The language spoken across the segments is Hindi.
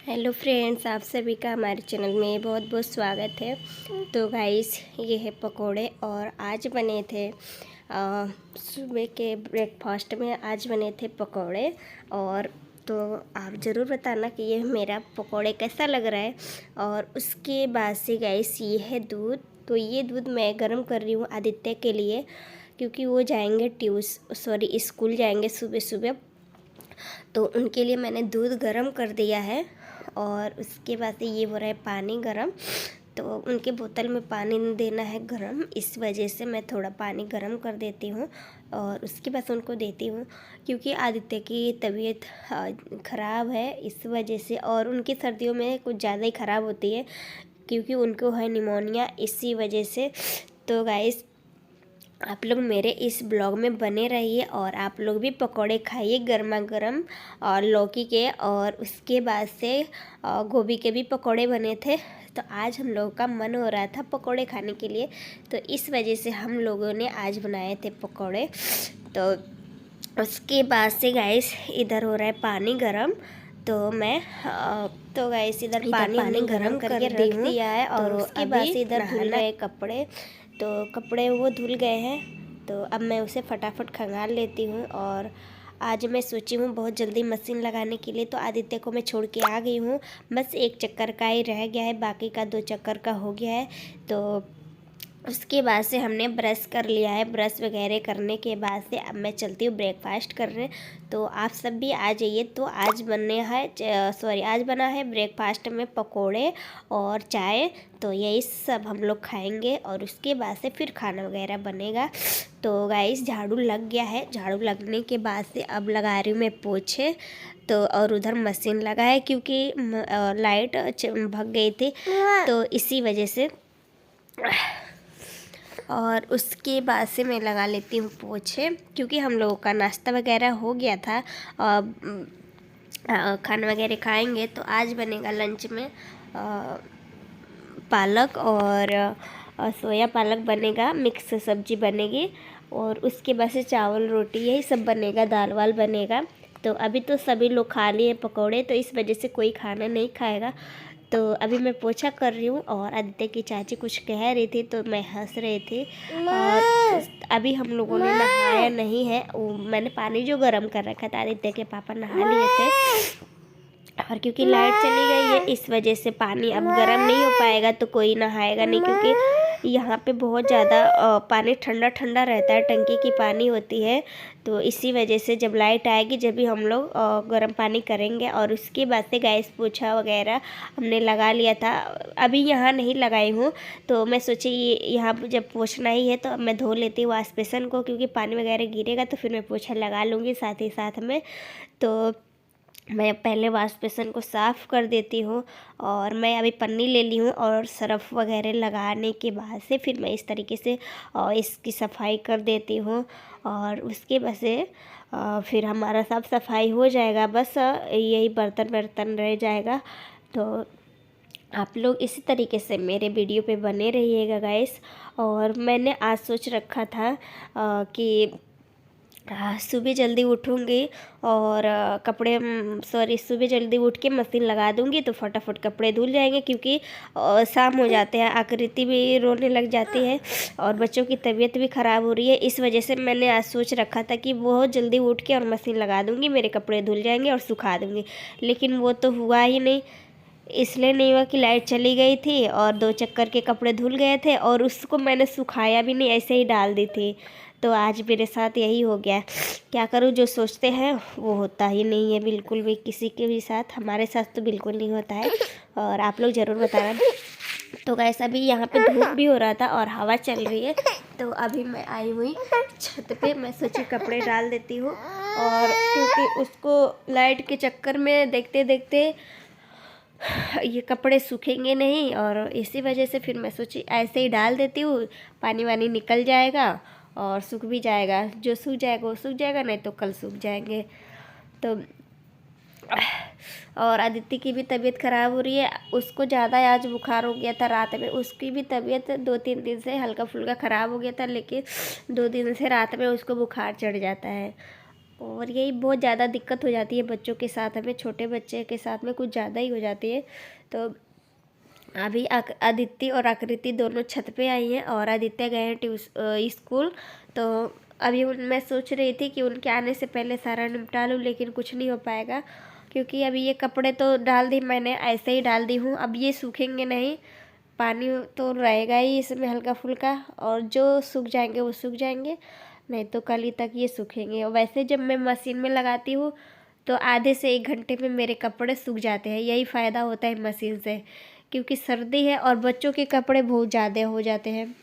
हेलो फ्रेंड्स, आप सभी का हमारे चैनल में बहुत बहुत स्वागत है। तो गाइस, ये है पकोड़े और आज बने थे सुबह के ब्रेकफास्ट में आज बने थे पकोड़े। और तो आप ज़रूर बताना कि ये मेरा पकोड़े कैसा लग रहा है। और उसके बाद से गाइस, ये है दूध। तो ये दूध मैं गर्म कर रही हूँ आदित्य के लिए, क्योंकि वो जाएंगे स्कूल जाएंगे सुबह सुबह। तो उनके लिए मैंने दूध गर्म कर दिया है। और उसके बाद से ये हो रहा है पानी गरम। तो उनके बोतल में पानी देना है गरम, इस वजह से मैं थोड़ा पानी गरम कर देती हूँ और उसके बाद उनको देती हूँ, क्योंकि आदित्य की तबीयत ख़राब है इस वजह से। और उनकी सर्दियों में कुछ ज़्यादा ही ख़राब होती है, क्योंकि उनको है निमोनिया, इसी वजह से। तो गाइस, आप लोग मेरे इस ब्लॉग में बने रहिए और आप लोग भी पकोड़े खाइए गर्मा गर्म। और लौकी के और उसके बाद से गोभी के भी पकोड़े बने थे। तो आज हम लोगों का मन हो रहा था पकोड़े खाने के लिए, तो इस वजह से हम लोगों ने आज बनाए थे पकोड़े। तो उसके बाद से गाइस, इधर हो रहा है पानी गरम। तो मैं तो गाइस, इधर पानी गरम करके रख दिया है। और उसके बाद से इधर धुल गए कपड़े। तो कपड़े वो धुल गए हैं, तो अब मैं उसे फटाफट खंगाल लेती हूँ। और आज मैं सोची हूँ बहुत जल्दी मशीन लगाने के लिए। तो आदित्य को मैं छोड़ के आ गई हूँ, बस एक चक्कर का ही रह गया है, बाकी का 2 चक्कर का हो गया है। तो उसके बाद से हमने ब्रश कर लिया है। ब्रश वगैरह करने के बाद से अब मैं चलती हूँ ब्रेकफास्ट करने। तो आप सब भी आ जाइए। तो आज आज बना है ब्रेकफास्ट में पकोड़े और चाय। तो यही सब हम लोग खाएंगे और उसके बाद से फिर खाना वगैरह बनेगा। तो गाइस, झाड़ू लग गया है। झाड़ू लगने के बाद से अब लगा रही हूँ मैं पोछे। तो और उधर मशीन लगा है, क्योंकि लाइट भग गई थी, तो इसी वजह से। और उसके बाद से मैं लगा लेती हूँ पोछे, क्योंकि हम लोगों का नाश्ता वगैरह हो गया था। खाना वगैरह खाएंगे। तो आज बनेगा लंच में पालक और सोया पालक बनेगा, मिक्स सब्जी बनेगी। और उसके बाद से चावल रोटी यही सब बनेगा, दाल वाल बनेगा। तो अभी तो सभी लोग खा लिए पकोड़े, तो इस वजह से कोई खाना नहीं खाएगा। तो अभी मैं पोछा कर रही हूँ और आदित्य की चाची कुछ कह रही थी, तो मैं हंस रही थी। और अभी हम लोगों ने नहाया नहीं है। मैंने पानी जो गर्म कर रखा था, आदित्य के पापा नहा लिए थे। और क्योंकि लाइट चली गई है, इस वजह से पानी अब गर्म नहीं हो पाएगा, तो कोई नहाएगा नहीं, क्योंकि यहाँ पे बहुत ज़्यादा पानी ठंडा ठंडा रहता है, टंकी की पानी होती है। तो इसी वजह से जब लाइट आएगी, जब भी हम लोग गर्म पानी करेंगे। और उसके बाद से गैस पोछा वगैरह हमने लगा लिया था, अभी यहाँ नहीं लगाई हूँ। तो मैं सोची यहाँ जब पोछना ही है, तो अब मैं धो लेती हूँ वाश बेसन को, क्योंकि पानी वगैरह गिरेगा तो फिर मैं पोछा लगा लूँगी साथ ही साथ में। तो मैं पहले वाश बेसन को साफ़ कर देती हूँ। और मैं अभी पन्नी ले ली हूँ, और सरफ़ वगैरह लगाने के बाद से फिर मैं इस तरीके से इसकी सफाई कर देती हूँ। और उसके बाद से फिर हमारा साफ़ सफाई हो जाएगा, बस यही बर्तन रह जाएगा। तो आप लोग इसी तरीके से मेरे वीडियो पे बने रहिएगा गाइस। और मैंने आज सोच रखा था कि सुबह जल्दी उठूँगी और सुबह जल्दी उठ के मशीन लगा दूँगी, तो फटाफट कपड़े धुल जाएंगे, क्योंकि शाम हो जाते हैं, आकृति भी रोने लग जाती है और बच्चों की तबीयत भी ख़राब हो रही है। इस वजह से मैंने आज सोच रखा था कि बहुत जल्दी उठ के और मशीन लगा दूँगी, मेरे कपड़े धुल जाएंगे और सुखा दूँगी। लेकिन वो तो हुआ ही नहीं। इसलिए नहीं हुआ कि लाइट चली गई थी और 2 चक्कर के कपड़े धुल गए थे, और उसको मैंने सुखाया भी नहीं, ऐसे ही डाल दी थी। तो आज मेरे साथ यही हो गया। क्या करूँ, जो सोचते हैं वो होता ही नहीं है बिल्कुल भी, किसी के भी साथ। हमारे साथ तो बिल्कुल नहीं होता है, और आप लोग ज़रूर बताना। तो गाइस, अभी यहाँ पे धूप भी हो रहा था और हवा चल रही है। तो अभी मैं आई हुई छत पे, मैं सोची कपड़े डाल देती हूँ। और क्योंकि उसको लाइट के चक्कर में देखते देखते ये कपड़े सूखेंगे नहीं, और इसी वजह से फिर मैं सोची ऐसे ही डाल देती हूँ, पानी वानी निकल जाएगा और सूख भी जाएगा। जो सूख जाएगा वो सूख जाएगा, नहीं तो कल सूख जाएंगे। तो और अदिति की भी तबीयत ख़राब हो रही है, उसको ज़्यादा आज बुखार हो गया था रात में। उसकी भी तबीयत 2-3 दिन से हल्का फुल्का ख़राब हो गया था, लेकिन 2 दिन से रात में उसको बुखार चढ़ जाता है। और यही बहुत ज़्यादा दिक्कत हो जाती है बच्चों के साथ, हमें छोटे बच्चे के साथ में कुछ ज़्यादा ही हो जाती है। तो अभी आदित्य और आकृति दोनों छत पे आई हैं और आदित्य गए हैं स्कूल। तो अभी मैं सोच रही थी कि उनके आने से पहले सारा निपटा लूँ, लेकिन कुछ नहीं हो पाएगा क्योंकि अभी ये कपड़े तो डाल दी मैंने, ऐसे ही डाल दी हूँ। अब ये सूखेंगे नहीं, पानी तो रहेगा ही इसमें हल्का फुल्का, और जो सूख जाएंगे वो सूख जाएंगे, नहीं तो कल ही तक ये सूखेंगे। और वैसे जब मैं मशीन में लगाती हूँ तो आधे से 1 घंटे में मेरे कपड़े सूख जाते हैं। यही फ़ायदा होता है मशीन से, क्योंकि सर्दी है और बच्चों के कपड़े बहुत ज़्यादा हो जाते हैं।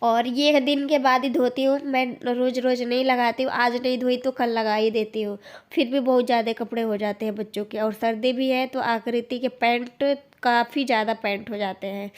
और ये दिन के बाद ही धोती हूँ, मैं रोज़ रोज़ नहीं लगाती हूँ। आज नहीं धोई तो कल लगा ही देती हूँ, फिर भी बहुत ज़्यादा कपड़े हो जाते हैं बच्चों के। और सर्दी भी है तो आकृति के पैंट काफ़ी ज़्यादा पैंट हो जाते हैं,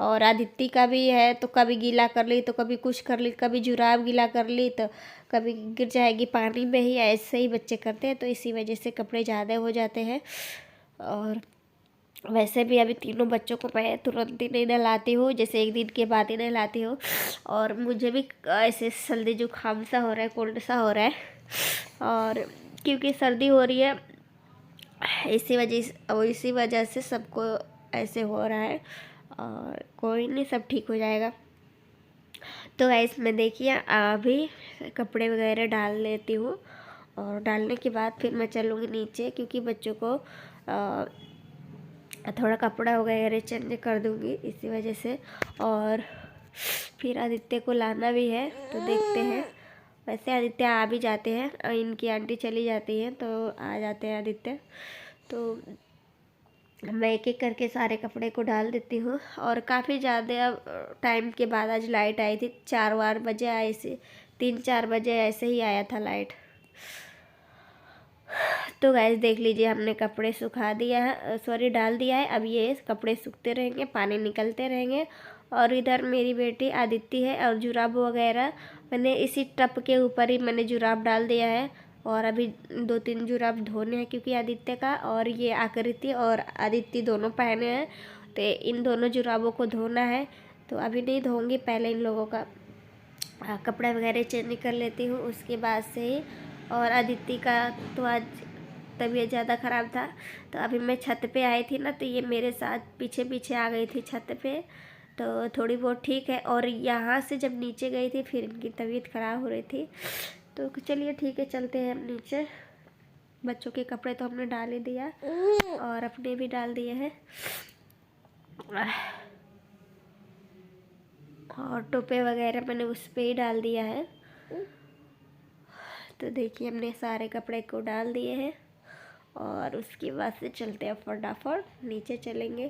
और आदित्य का भी है तो कभी गीला कर ली तो कभी कुछ कर ली, कभी जुराब गीला कर ली तो कभी गिर जाएगी पानी में ही, ऐसे ही बच्चे करते हैं। तो इसी वजह से कपड़े ज़्यादा हो जाते हैं। और वैसे भी अभी तीनों बच्चों को मैं तुरंत ही नहीं नहलाती हूँ, जैसे 1 दिन के बाद ही नहलाती हूँ। और मुझे भी ऐसे सर्दी जुकाम सा हो रहा है, कोल्ड सा हो रहा है, और क्योंकि सर्दी हो रही है इसी वजह से सबको ऐसे हो रहा है। और कोई नहीं, सब ठीक हो जाएगा। तो गाइस मैं देखिए अभी कपड़े वगैरह डाल लेती हूँ, और डालने के बाद फिर मैं चलूँगी नीचे, क्योंकि बच्चों को थोड़ा कपड़ा वगैरह चेंज कर दूँगी इसी वजह से। और फिर आदित्य को लाना भी है तो देखते हैं। वैसे आदित्य आ भी जाते हैं, इनकी आंटी चली जाती हैं तो आ जाते हैं आदित्य। तो मैं एक एक करके सारे कपड़े को डाल देती हूँ। और काफ़ी ज़्यादा टाइम के बाद आज लाइट आई थी, 4 बजे आई से 3-4 बजे ऐसे ही आया था लाइट। तो गाइस देख लीजिए हमने कपड़े सुखा दिया है, सॉरी डाल दिया है। अब ये कपड़े सूखते रहेंगे, पानी निकलते रहेंगे। और इधर मेरी बेटी आदित्य है, और जुराब वगैरह मैंने इसी टप के ऊपर ही मैंने जुराब डाल दिया है। और अभी 2-3 जुराब धोने हैं, क्योंकि आदित्य का और ये आकृति और आदित्य दोनों पहने हैं, तो इन दोनों जुराबों को धोना है। तो अभी नहीं धोऊंगी, पहले इन लोगों का कपड़ा वगैरह चेंज कर लेती हूँ उसके बाद से ही। और आदित्य का तो आज तबीयत ज़्यादा ख़राब था, तो अभी मैं छत पे आई थी ना, तो ये मेरे साथ पीछे पीछे आ गई थी छत पे, तो थोड़ी बहुत ठीक है। और यहाँ से जब नीचे गई थी फिर इनकी तबीयत ख़राब हो रही थी। तो चलिए ठीक है, चलते हैं हम नीचे। बच्चों के कपड़े तो हमने डाल ही दिया और अपने भी डाल दिए हैं, और टोपे वगैरह मैंने उस पर ही डाल दिया है। तो देखिए हमने सारे कपड़े को डाल दिए हैं, और उसके बाद से चलते हैं फटाफट नीचे चलेंगे,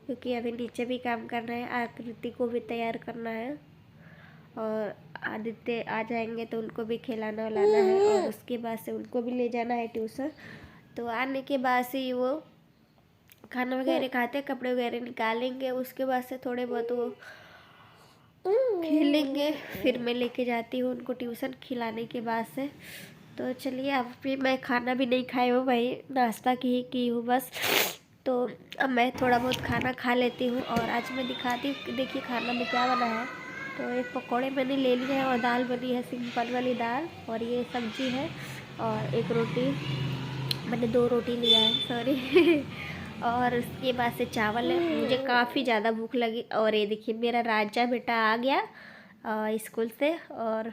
क्योंकि अभी नीचे भी काम करना है, आकृति को भी तैयार करना है, और आदित्य आ जाएंगे तो उनको भी खिलाना वलाना है, और उसके बाद से उनको भी ले जाना है ट्यूशन। तो आने के बाद से वो खाना वगैरह खाते, कपड़े वगैरह निकालेंगे, उसके बाद से थोड़े बहुत वो खेलेंगे, फिर मैं लेके जाती हूँ उनको ट्यूशन खिलाने के बाद से। तो चलिए अब भी मैं खाना भी नहीं खाई हूँ, वही नाश्ता की हूँ बस। तो अब मैं थोड़ा बहुत खाना खा लेती हूँ, और आज मैं दिखाती हूँ देखिए खाना में क्या बना है। तो एक पकौड़े मैंने ले लिए हैं, और दाल बनी है सिंपल वाली दाल, और ये सब्जी है, और एक रोटी, मैंने 2 रोटी लिया है सॉरी और उसके बाद से चावल है। मुझे काफ़ी ज़्यादा भूख लगी, और ये देखिए मेरा राजा बेटा आ गया स्कूल से, और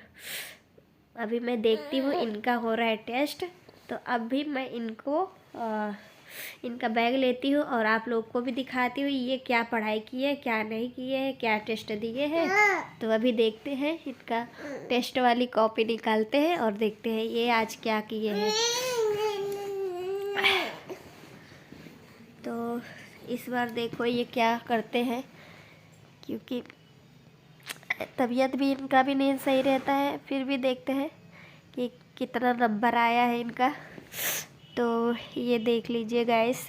अभी मैं देखती हूँ इनका हो रहा है टेस्ट। तो अभी मैं इनका बैग लेती हूँ, और आप लोग को भी दिखाती हूँ ये क्या पढ़ाई की है, क्या नहीं किए है, क्या टेस्ट दिए हैं। तो अभी देखते हैं, इनका टेस्ट वाली कॉपी निकालते हैं और देखते हैं ये आज क्या किए हैं। तो इस बार देखो ये क्या करते हैं, क्योंकि तबीयत भी इनका भी नहीं सही रहता है, फिर भी देखते हैं कि कितना नंबर आया है इनका। तो ये देख लीजिए गाइस,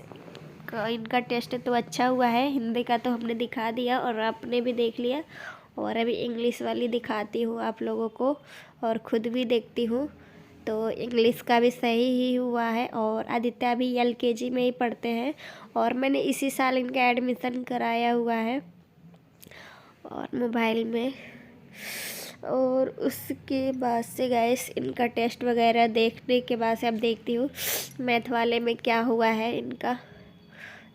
इनका टेस्ट तो अच्छा हुआ है। हिंदी का तो हमने दिखा दिया और आपने भी देख लिया, और अभी इंग्लिश वाली दिखाती हूँ आप लोगों को, और ख़ुद भी देखती हूँ। तो इंग्लिश का भी सही ही हुआ है, और आदित्य अभी LKG में ही पढ़ते हैं, और मैंने इसी साल इनका एडमिशन कराया हुआ है। और मोबाइल में और उसके बाद से गाइस इनका टेस्ट वगैरह देखने के बाद से अब देखती हूँ मैथ वाले में क्या हुआ है इनका।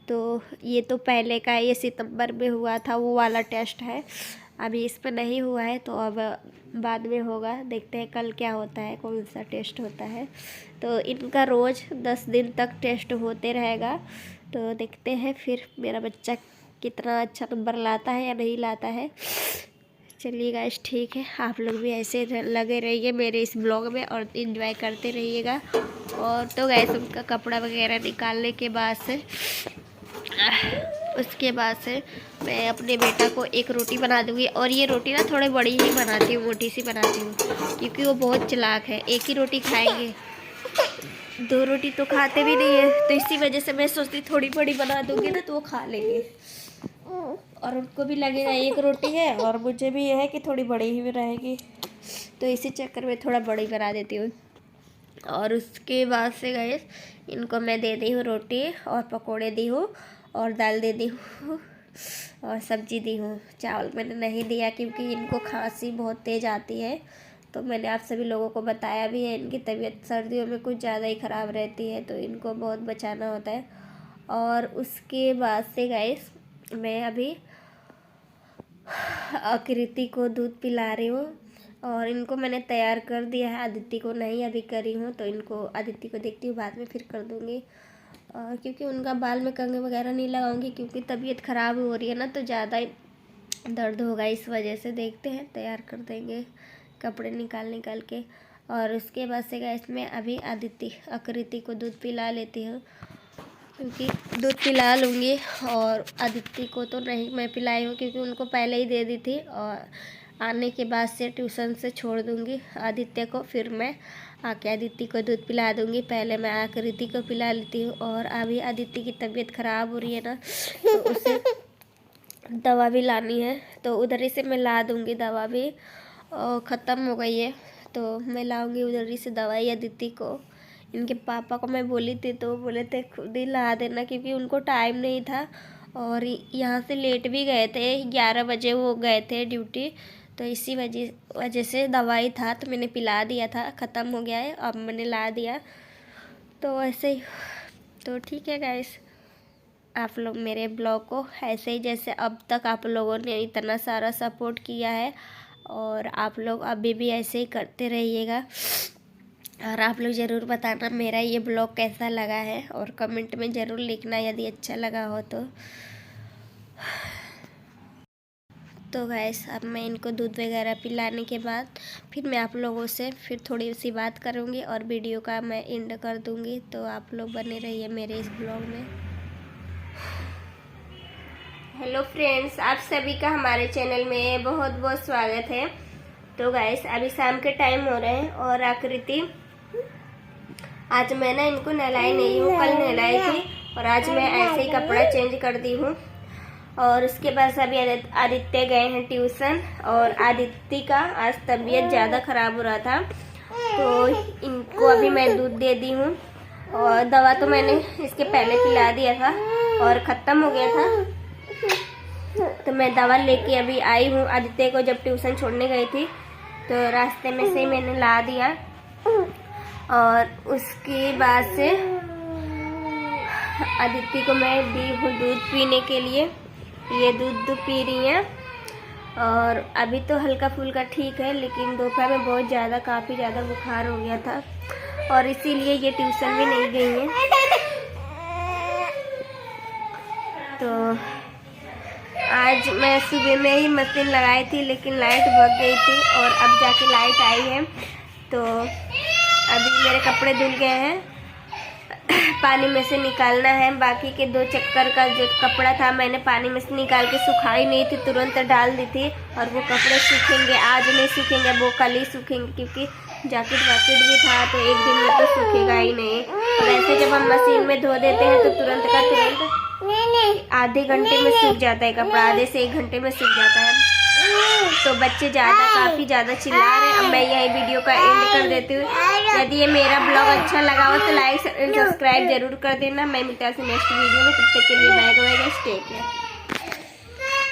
तो ये तो पहले का, ये सितंबर में हुआ था वो वाला टेस्ट है, अभी इस पर नहीं हुआ है, तो अब बाद में होगा। देखते हैं कल क्या होता है, कौन सा टेस्ट होता है। तो इनका रोज़ 10 दिन तक टेस्ट होते रहेगा। तो देखते हैं फिर मेरा बच्चा कितना अच्छा नंबर लाता है या नहीं लाता है। चलिए गाइस ठीक है, आप लोग भी ऐसे लगे रहिए मेरे इस ब्लॉग में और एंजॉय करते रहिएगा। और तो गाइस उनका कपड़ा वगैरह निकालने के बाद से उसके बाद से मैं अपने बेटा को एक रोटी बना दूँगी। और ये रोटी ना थोड़ी बड़ी ही बनाती हूँ, मोटी सी बनाती हूँ, क्योंकि वो बहुत चालाक है। एक ही रोटी खाएंगे, 2 रोटी तो खाते भी नहीं है, तो इसी वजह से मैं सोचती थोड़ी बड़ी बना दूँगी ना तो वो खा लेंगे और उनको भी लगेगा एक रोटी है, और मुझे भी यह है कि थोड़ी बड़ी ही रहेगी, तो इसी चक्कर में थोड़ा बड़ी बना देती हूँ। और उसके बाद से गए इनको मैं दे दी हूँ रोटी और पकोड़े दी हूँ और दाल दे दी हूँ और सब्जी दी हूँ। चावल मैंने नहीं दिया क्योंकि इनको खांसी बहुत तेज़ आती है, तो मैंने आप सभी लोगों को बताया भी है। इनकी तबीयत सर्दियों में कुछ ज़्यादा ही ख़राब रहती है, तो इनको बहुत बचाना होता है। और उसके बाद से गाइस मैं अभी आकृति को दूध पिला रही हूँ और इनको मैंने तैयार कर दिया है, आदित्य को नहीं अभी करी हूँ, तो इनको आदित्य को देखती हूँ बाद में फिर कर दूँगी। और क्योंकि उनका बाल में कंघी वगैरह नहीं लगाऊंगी क्योंकि तबीयत ख़राब हो रही है ना, तो ज़्यादा ही दर्द होगा, इस वजह से देखते हैं तैयार कर देंगे कपड़े निकाल के। और उसके बाद से गैस में अभी आकृति को दूध पिला लेती हूँ, क्योंकि दूध पिला लूँगी। और आदित्य को तो नहीं मैं पिलाई हूँ क्योंकि उनको पहले ही दे दी थी, और आने के बाद से ट्यूशन से छोड़ दूँगी आदित्य को, फिर मैं आके आदित्य को दूध पिला दूँगी। पहले मैं आकृति को पिला लेती हूँ। और अभी आदित्य की तबीयत ख़राब हो रही है ना, तो उसे दवा भी लानी है, तो उधर ही से मैं ला दूँगी दवा भी, और ख़त्म हो गई है तो मैं लाऊँगी उधर ही से दवाई आदित्य को। इनके पापा को मैं बोली थी तो बोले थे खुद ही ला देना, क्योंकि उनको टाइम नहीं था और यहाँ से लेट भी गए थे, 11 बजे वो गए थे ड्यूटी, तो इसी वजह से दवाई था तो मैंने पिला दिया था, ख़त्म हो गया है, अब मैंने ला दिया। तो ऐसे ही, तो ठीक है गाइस, आप लोग मेरे ब्लॉग को ऐसे ही, जैसे अब तक आप लोगों ने इतना सारा सपोर्ट किया है, और आप लोग अभी भी ऐसे ही करते रहिएगा। और आप लोग ज़रूर बताना मेरा ये ब्लॉग कैसा लगा है, और कमेंट में ज़रूर लिखना यदि अच्छा लगा हो तो गैस अब मैं इनको दूध वगैरह पिलाने के बाद फिर मैं आप लोगों से फिर थोड़ी सी बात करूँगी और वीडियो का मैं एंड कर दूँगी। तो आप लोग बने रहिए मेरे इस ब्लॉग में। हेलो फ्रेंड्स, आप सभी का हमारे चैनल में बहुत बहुत स्वागत है। तो गैस अभी शाम के टाइम हो रहे हैं और आकृति, आज मैं ना इनको नहलाई नहीं हूँ, कल नहलाई थी और आज मैं ऐसे ही कपड़ा चेंज कर दी हूँ। और उसके बाद अभी आदित्य गए हैं ट्यूशन, और आदित्य का आज तबीयत ज़्यादा ख़राब हो रहा था, तो इनको अभी मैं दूध दे दी हूँ। और दवा तो मैंने इसके पहले पिला दिया था और ख़त्म हो गया था, तो मैं दवा लेके अभी आई हूँ। आदित्य को जब ट्यूशन छोड़ने गई थी तो रास्ते में से ही मैंने ला दिया। और उसके बाद से आदित्य को मैं दी हूँ दूध पीने के लिए, ये दूध पी रही हैं। और अभी तो हल्का फुल्का ठीक है, लेकिन दोपहर में बहुत ज़्यादा काफ़ी ज़्यादा बुखार हो गया था और इसीलिए ये ट्यूशन भी नहीं गई हैं। तो आज मैं सुबह में ही मशीन लगाई थी, लेकिन लाइट भाग गई थी और अब जाके लाइट आई है। तो अभी मेरे कपड़े धुल गए हैं, पानी में से निकालना है। बाकी के 2 चक्कर का जो कपड़ा था मैंने पानी में से निकाल के सुखाई नहीं थी, तुरंत डाल दी थी, और वो कपड़े सूखेंगे, आज नहीं सूखेंगे, वो कल ही सूखेंगे, क्योंकि जैकेट वैकेट भी था तो एक दिन में तो सूखेगा ही नहीं। और ऐसे जब हम मशीन में धो देते हैं तो तुरंत का तुरंत आधे घंटे में सूख जाता है कपड़ा, आधे से 1 घंटे में सूख जाता है। तो बच्चे काफ़ी ज़्यादा चिल्ला रहे हैं। अब मैं यही वीडियो का एंड कर देती हूँ। यदि ये मेरा ब्लॉग अच्छा लगा हो तो लाइक सब्सक्राइब जरूर कर देना। मैं मिलता हूँ नेक्स्ट वीडियो में, तब तक के लिए बाय बाय, टेक केयर।